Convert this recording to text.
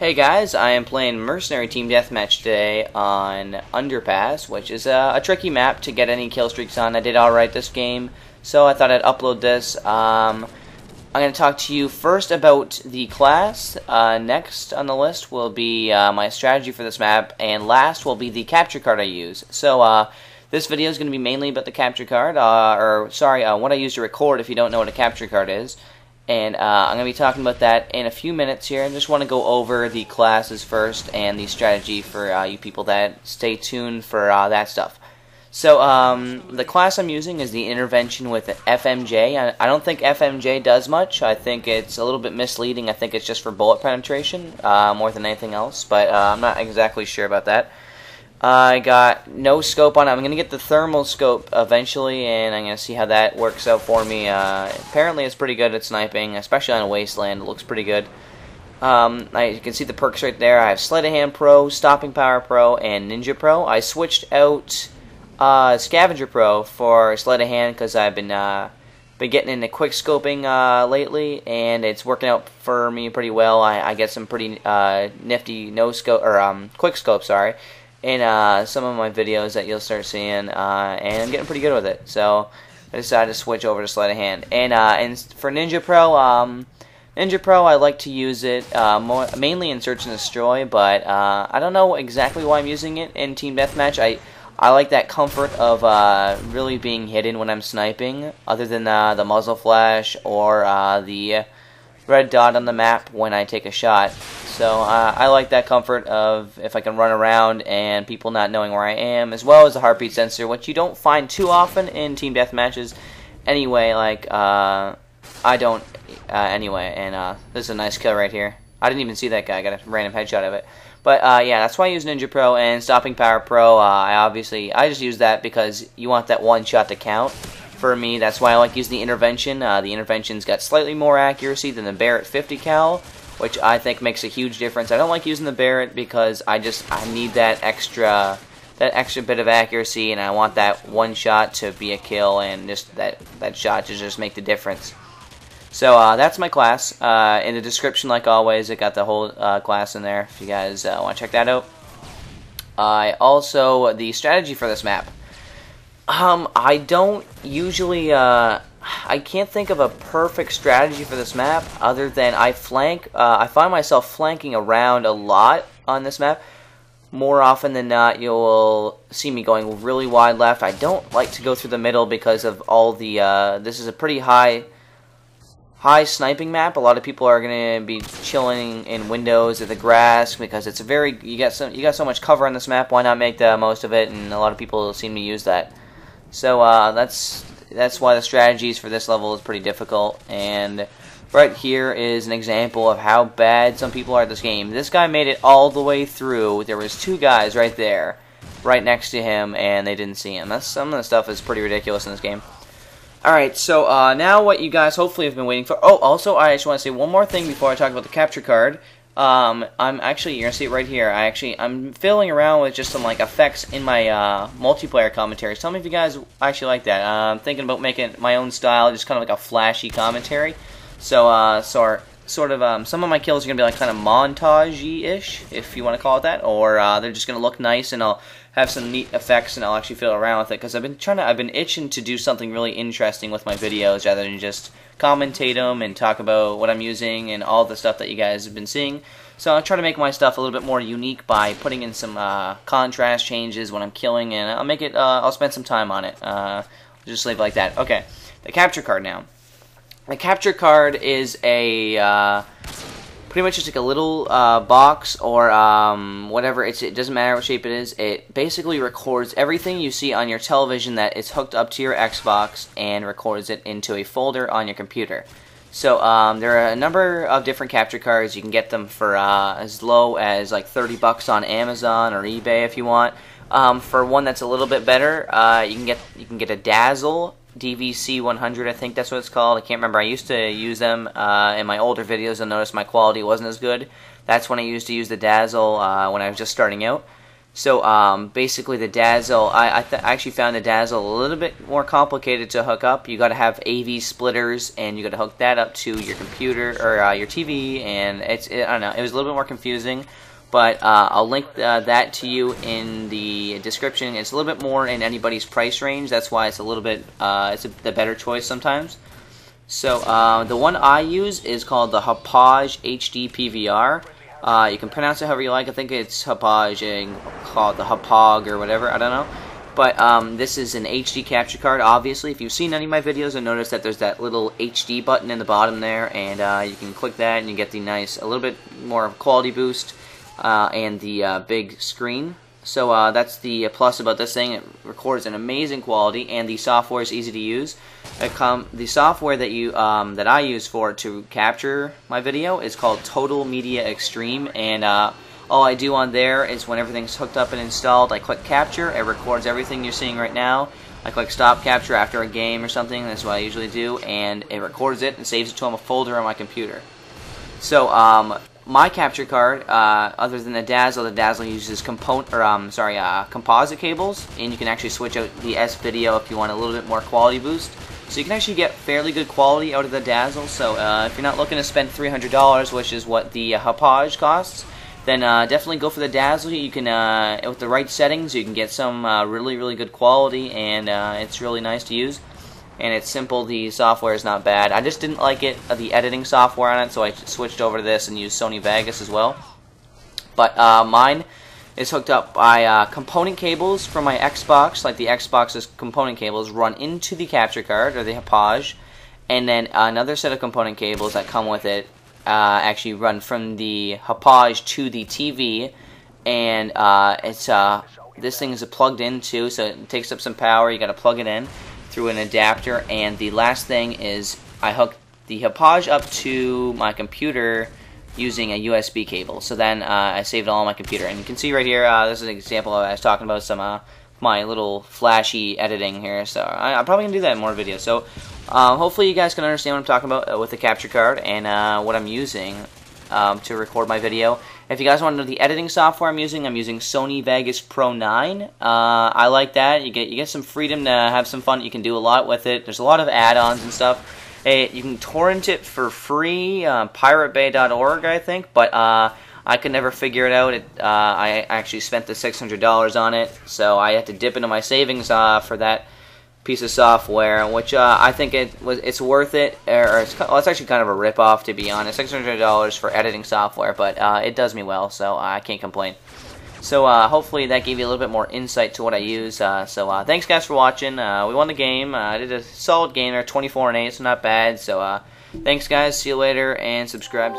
Hey guys, I am playing Mercenary Team Deathmatch today on Underpass, which is a tricky map to get any kill streaks on. I did alright this game, so I thought I'd upload this. I'm going to talk to you first about the class. Next on the list will be my strategy for this map, and last will be the capture card I use. So this video is going to be mainly about the capture card, what I use to record if you don't know what a capture card is. And I'm going to be talking about that in a few minutes here. I just want to go over the classes first and the strategy for you people that stay tuned for that stuff. So the class I'm using is the intervention with FMJ. I don't think FMJ does much. I think it's a little bit misleading. I think it's just for bullet penetration more than anything else. But I'm not exactly sure about that. I got no scope on it. I'm going to get the thermal scope eventually, and I'm going to see how that works out for me. Apparently it's pretty good at sniping, especially on a wasteland. It looks pretty good. You can see the perks right there. I have Sleight of Hand Pro, Stopping Power Pro, and Ninja Pro. I switched out Scavenger Pro for Sleight of Hand because I've been getting into quick scoping lately, and it's working out for me pretty well. I get some pretty nifty quick scope, in some of my videos that you'll start seeing, and I'm getting pretty good with it. So I decided to switch over to Sleight of Hand. And for Ninja Pro, I like to use it mainly in Search and Destroy, but I don't know exactly why I'm using it in Team Deathmatch. I like that comfort of really being hidden when I'm sniping, other than the muzzle flash or the red dot on the map when I take a shot. So I like that comfort of if I can run around and people not knowing where I am, as well as the heartbeat sensor, which you don't find too often in team deathmatches. Anyway, I don't anyway. And this is a nice kill right here. I didn't even see that guy. I got a random headshot of it. But yeah, that's why I use Ninja Pro and Stopping Power Pro. I just use that because you want that one shot to count. For me, that's why I like using the intervention. The intervention's got slightly more accuracy than the Barrett 50 cal, which I think makes a huge difference. I don't like using the Barrett because I need that extra bit of accuracy, and I want that one shot to be a kill, and just that shot to just make the difference. So that's my class. In the description, like always, it got the whole class in there if you guys want to check that out. Also, the strategy for this map. I don't usually, I can't think of a perfect strategy for this map other than I find myself flanking around a lot on this map. More often than not, you'll see me going really wide left. I don't like to go through the middle because of all the, this is a pretty high sniping map. A lot of people are going to be chilling in windows or the grass because it's you got so much cover on this map. Why not make the most of it? And a lot of people seem to use that. So that's why the strategies for this level is pretty difficult. And right here is an example of how bad some people are at this game. This guy made it all the way through. There was two guys right there, right next to him, and they didn't see him. Some of the stuff is pretty ridiculous in this game. Alright, so now what you guys hopefully have been waiting for. Oh, also, I just want to say one more thing before I talk about the capture card. You're gonna see it right here. I'm fiddling around with just some effects in my multiplayer commentaries. Tell me if you guys actually like that. I'm thinking about making my own style, just kind of like a flashy commentary. So sort of some of my kills are gonna be kind of montage-ish, if you want to call it that, or they're just gonna look nice and I'll have some neat effects and I'll actually fiddle around with it because I've been itching to do something really interesting with my videos rather than just commentate them and talk about what I'm using and all the stuff that you guys have been seeing. So I'll try to make my stuff a little bit more unique by putting in some contrast changes when I'm killing, and I'll spend some time on it. Just leave it like that. Okay, the capture card now. The capture card is a pretty much just like a little box or whatever. It doesn't matter what shape it is. It basically records everything you see on your television that is hooked up to your Xbox and records it into a folder on your computer. So there are a number of different capture cards. You can get them for as low as like $30 on Amazon or eBay if you want. For one that's a little bit better, you can get a Dazzle DVC 100, I think that's what it's called. I can't remember. I used to use them in my older videos and noticed my quality wasn't as good. That's when I used to use the Dazzle when I was just starting out. So basically the dazzle, I actually found the dazzle a little bit more complicated to hook up. You got to have AV splitters, and you got to hook that up to your computer or your TV, and I don't know, it was a little bit more confusing. But I'll link that to you in the description. It's a little bit more in anybody's price range. That's why it's a little bit the better choice sometimes. So the one I use is called the Hauppauge HD PVR. You can pronounce it however you like. I think it's Hauppauge and call it the Hauppauge or whatever. I don't know. But this is an HD capture card. Obviously, if you've seen any of my videos, you'll notice that there's that little HD button in the bottom there, and you can click that and you get the nice, a little bit more quality boost. And the big screen. So that's the plus about this thing. It records in amazing quality, and the software is easy to use. The software that I use for it to capture my video is called Total Media Extreme, and all I do on there is when everything's hooked up and installed, I click capture. It records everything you're seeing right now. I click stop capture after a game or something. That's what I usually do, and it records it and saves it to a folder on my computer. So my capture card, other than the dazzle uses composite cables, and you can actually switch out the S video if you want a little bit more quality boost. So you can actually get fairly good quality out of the dazzle. So if you're not looking to spend $300, which is what the Hauppauge costs, then definitely go for the dazzle. You can, with the right settings, you can get some really good quality, and it's really nice to use. And it's simple. The software is not bad. I just didn't like it, the editing software on it, so I switched over to this and used Sony Vegas as well. But mine is hooked up by component cables from my Xbox, like the Xbox's component cables run into the capture card, or the Hauppauge, and then another set of component cables that come with it actually run from the Hauppauge to the TV, and this thing is plugged in too, so it takes up some power. You got to plug it in through an adapter, and the last thing is I hooked the Hauppauge up to my computer using a USB cable. So then I saved it all on my computer, and you can see right here, this is an example I was talking about some my little flashy editing here. So I'm probably gonna do that in more videos. So hopefully you guys can understand what I'm talking about with the capture card and what I'm using to record my video. If you guys want to know the editing software I'm using Sony Vegas Pro 9. I like that. You get some freedom to have some fun. You can do a lot with it. There's a lot of add-ons and stuff. You can torrent it for free, piratebay.org, I think, but I could never figure it out. I actually spent the $600 on it, so I had to dip into my savings for that piece of software, which I think it's worth it. It's actually kind of a rip-off, to be honest. $600 for editing software, but it does me well, so I can't complain. So hopefully that gave you a little bit more insight to what I use. So thanks guys for watching. We won the game. I did a solid game there, 24-8, so not bad. So thanks guys. See you later, and subscribe.